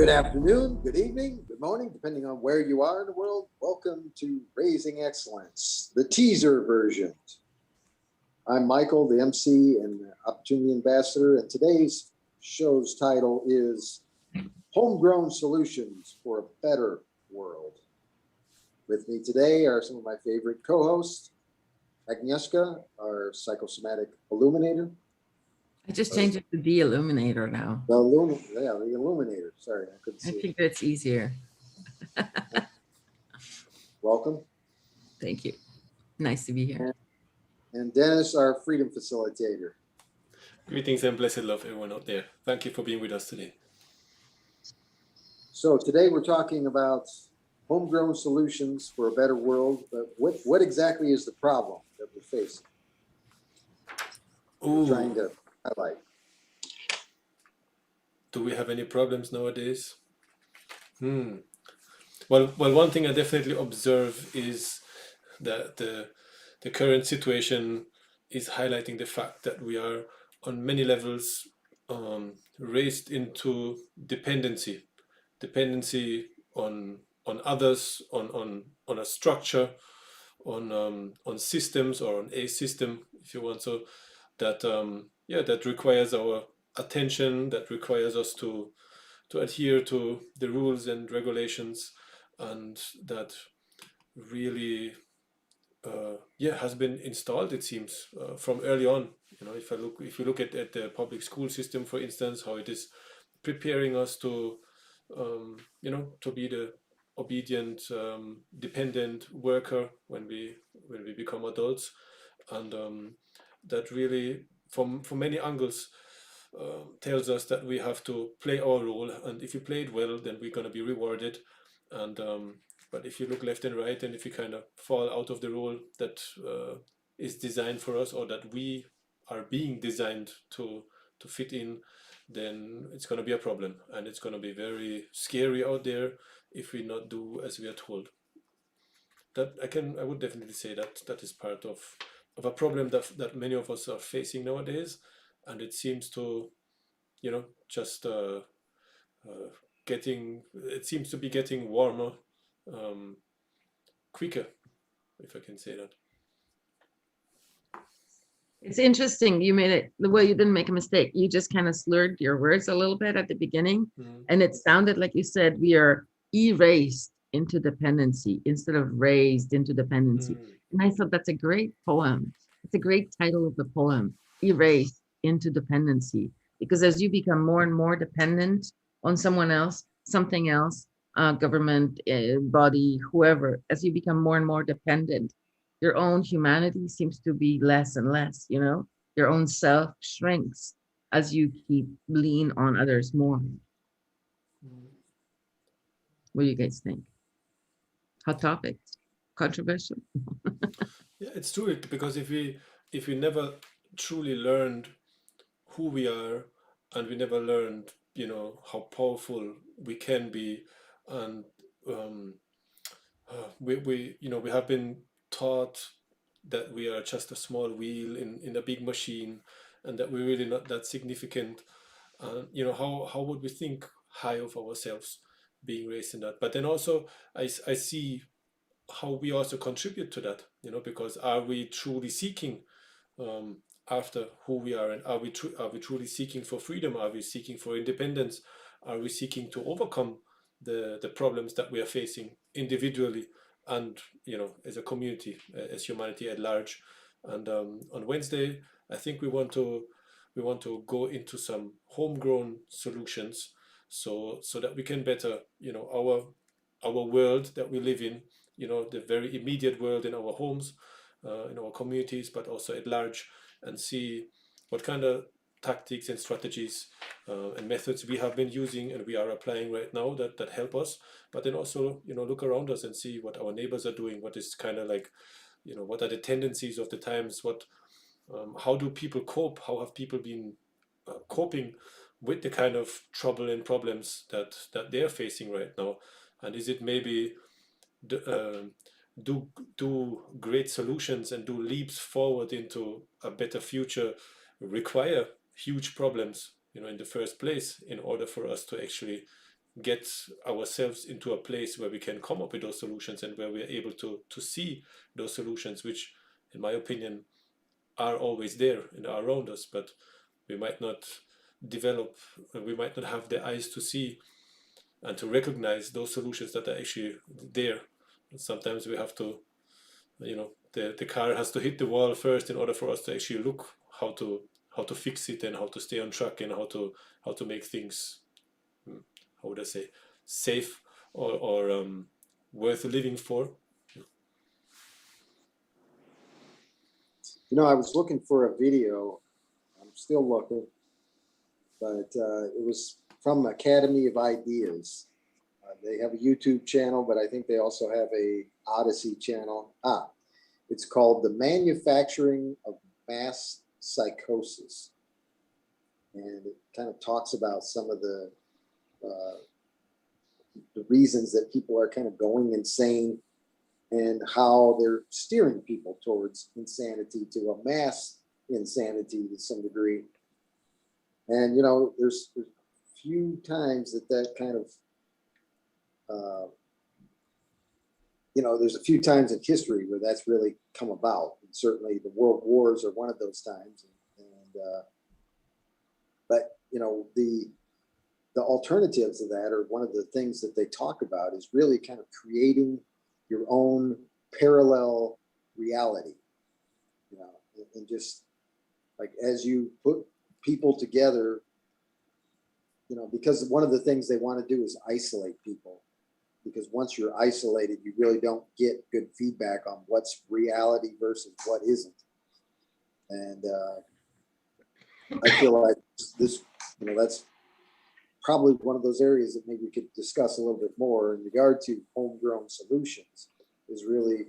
Good afternoon, good evening, good morning, depending on where you are in the world. Welcome to Raising Excellence, the teaser version. I'm Michael, the MC and Opportunity Ambassador, and today's show's title is Homegrown Solutions for a Better World. With me today are some of my favorite co-hosts, Agnieszka, our psychosomatic illuminator. I just changed it to the illuminator now. The illuminator. Sorry, I couldn't see I it. think that's easier. Welcome. Thank you. Nice to be here. And Dennis, our freedom facilitator. Greetings and blessed love, everyone out there. Thank you for being with us today. So today we're talking about homegrown solutions for a better world. But what exactly is the problem that we're facing? We're trying to highlight. Do we have any problems nowadays? Well, one thing I definitely observe is that the current situation is highlighting the fact that we are on many levels raised into dependency on others, on a structure, on systems, or on a system, if you want. So that that requires our attention, that requires us to adhere to the rules and regulations, and that really has been installed, it seems, from early on. You know, if you look at the public school system, for instance, how it is preparing us to to be the obedient, dependent worker when we become adults, and that really, from many angles, tells us that we have to play our role, and if you play it well, then we're going to be rewarded. And but if you look left and right, and if you kind of fall out of the role that is designed for us, or that we are being designed to fit in, then it's going to be a problem, and it's going to be very scary out there if we not do as we are told. That I would definitely say that is part of a problem that many of us are facing nowadays, and it seems to, just it seems to be getting warmer quicker, if I can say that. It's interesting. You made it, well, you didn't make a mistake. You just kind of slurred your words a little bit at the beginning. And it sounded like you said we are erased into dependency instead of raised into dependency. And I thought that's a great poem. It's a great title of the poem, Erased into Dependency. Because as you become more and more dependent on someone else, something else, government, body, whoever, as you become more and more dependent, your own humanity seems to be less and less, your own self shrinks as you keep lean on others more. What do you guys think? Hot topic, controversial. Yeah, it's true, because if we never truly learned who we are, and we never learned, how powerful we can be, and we have been taught that we are just a small wheel in a big machine, and that we're really not that significant. How would we think high of ourselves being raised in that? But then also I see how we also contribute to that, because are we truly seeking after who we are, and are we truly seeking for freedom? Are we seeking for independence? Are we seeking to overcome the problems that we are facing individually, and as a community, as humanity at large? And on Wednesday, I think we want to go into some homegrown solutions, so that we can better our world that we live in, the very immediate world in our homes, in our communities, but also at large, and see what kind of tactics and strategies and methods we have been using and we are applying right now that help us. But then also, look around us and see what our neighbors are doing, what is kind of like, what are the tendencies of the times, how do people cope, how have people been coping with the kind of trouble and problems that they're facing right now, and is it maybe do great solutions and do leaps forward into a better future require huge problems, in the first place, in order for us to actually get ourselves into a place where we can come up with those solutions and where we are able to see those solutions, which, in my opinion, are always there and are around us, but we might not develop, we might not have the eyes to see and to recognize those solutions that are actually there. And sometimes we have to, the car has to hit the wall first in order for us to actually look how to fix it and how to stay on track and how to make things, how would I say, safe or worth living for. I was looking for a video. I'm still looking, but it was from Academy of Ideas. They have a YouTube channel, but I think they also have a Odyssey channel. It's called The Manufacturing of Mass Psychosis. And it kind of talks about some of the reasons that people are kind of going insane and how they're steering people towards insanity, to a mass insanity to some degree. And, there's a few times that kind of, there's a few times in history where that's really come about. And certainly the world wars are one of those times. But the alternatives of that, or one of the things that they talk about, is really kind of creating your own parallel reality, and just like as you put people together, because one of the things they want to do is isolate people, because once you're isolated, you really don't get good feedback on what's reality versus what isn't. And I feel like this, that's probably one of those areas that maybe we could discuss a little bit more in regard to homegrown solutions, is really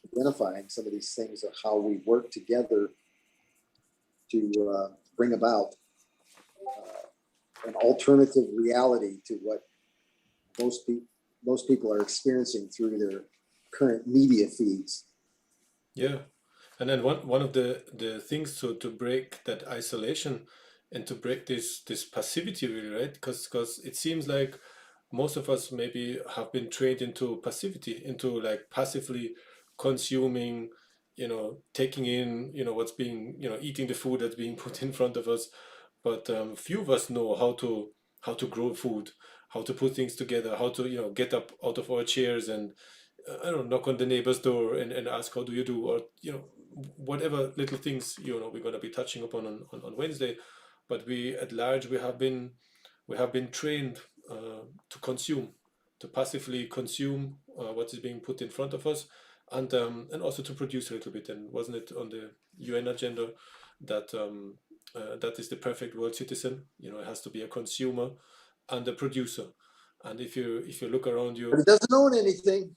identifying some of these things of how we work together to bring about an alternative reality to what most people are experiencing through their current media feeds. Yeah. And then one of the things to break that isolation and to break this passivity, really, right? Because it seems like most of us maybe have been trained into passivity, into like passively consuming, taking in, what's being, eating the food that's being put in front of us. But few of us know how to grow food, how to put things together, how to get up out of our chairs and I don't know, knock on the neighbor's door and ask how do you do, or whatever little things we're going to be touching upon on Wednesday. But we at large we have been trained to consume, to passively consume what is being put in front of us, and also to produce a little bit. And wasn't it on the UN agenda that that is the perfect world citizen? It has to be a consumer and a producer. And if you look around you, but it doesn't own anything.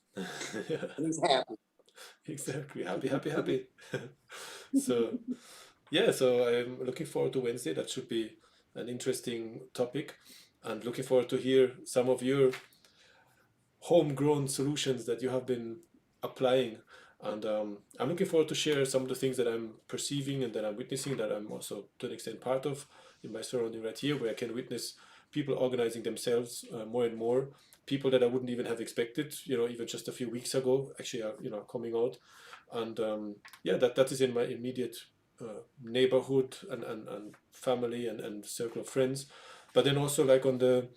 He's happy. Exactly, happy. So yeah, so I'm looking forward to Wednesday. That should be an interesting topic, and looking forward to hear some of your homegrown solutions that you have been applying. And I'm looking forward to share some of the things that I'm perceiving and that I'm witnessing, that I'm also to an extent part of in my surrounding right here, where I can witness people organizing themselves more and more. People that I wouldn't even have expected, even just a few weeks ago, actually, are coming out. And yeah, that is in my immediate neighborhood and family and circle of friends. But then also like on the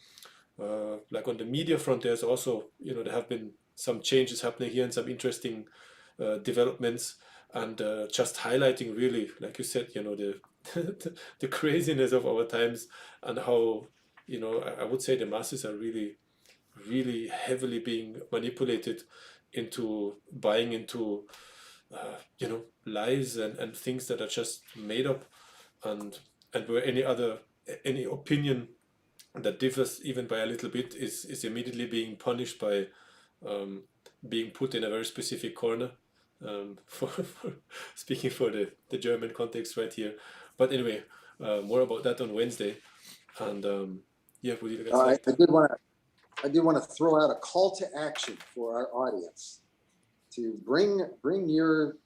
media front, there's also there have been some changes happening here and some interesting developments, and just highlighting really, like you said, the the craziness of our times, and how I would say the masses are really really heavily being manipulated into buying into lies and things that are just made up, and where any opinion that differs even by a little bit is immediately being punished by being put in a very specific corner, for speaking for the German context right here. But anyway, more about that on Wednesday. And yeah, would you guys like I did want to throw out a call to action for our audience to bring your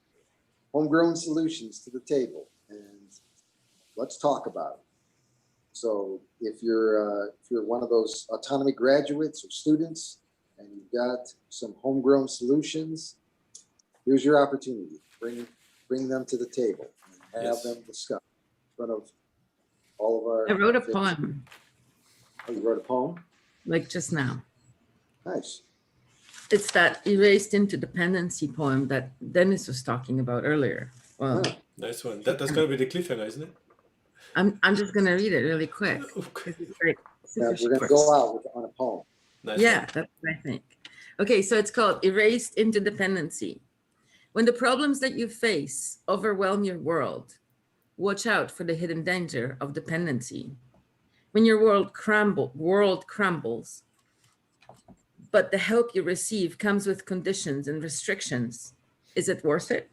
homegrown solutions to the table, and let's talk about it. So if you're one of those autonomy graduates or students and you've got some homegrown solutions, here's your opportunity. Bring them to the table and have Yes. them discuss in front of all of our. I wrote a poem, Oh, you wrote a poem? like just now. Nice. It's that erased interdependency poem that Dennis was talking about earlier. Well, Huh. Nice one. That's going to be the cliffhanger, isn't it? I'm just gonna read it really quick. Okay. It's like Yeah, super we're going to short. go out on a poem. Nice Yeah, one. that's what I think. Okay, so it's called Erased Interdependency. When the problems that you face overwhelm your world, watch out for the hidden danger of dependency. When your world crumbles, but the help you receive comes with conditions and restrictions, is it worth it?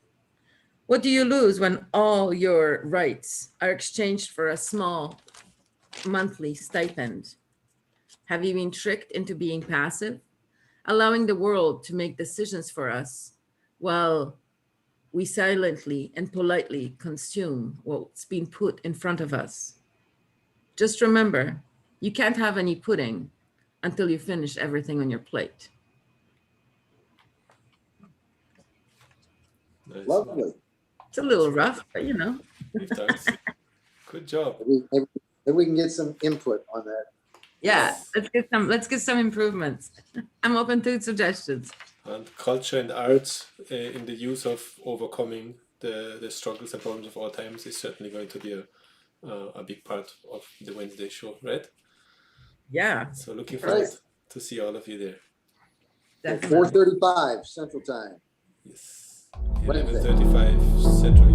What do you lose when all your rights are exchanged for a small monthly stipend? Have you been tricked into being passive, allowing the world to make decisions for us while we silently and politely consume what's been put in front of us? Just remember, you can't have any pudding until you finish everything on your plate. Nice. Lovely. It's a little rough, but you know. Thanks. Good job. Maybe we can get some input on that. Yeah, let's get some improvements. I'm open to suggestions. And culture and arts in the use of overcoming the struggles and problems of all times is certainly going to be a big part of the Wednesday show, right? Yeah, So looking forward Right. to see all of you there. definitely. 4:35 Central Time. Yes. Wednesday. 11:35 Central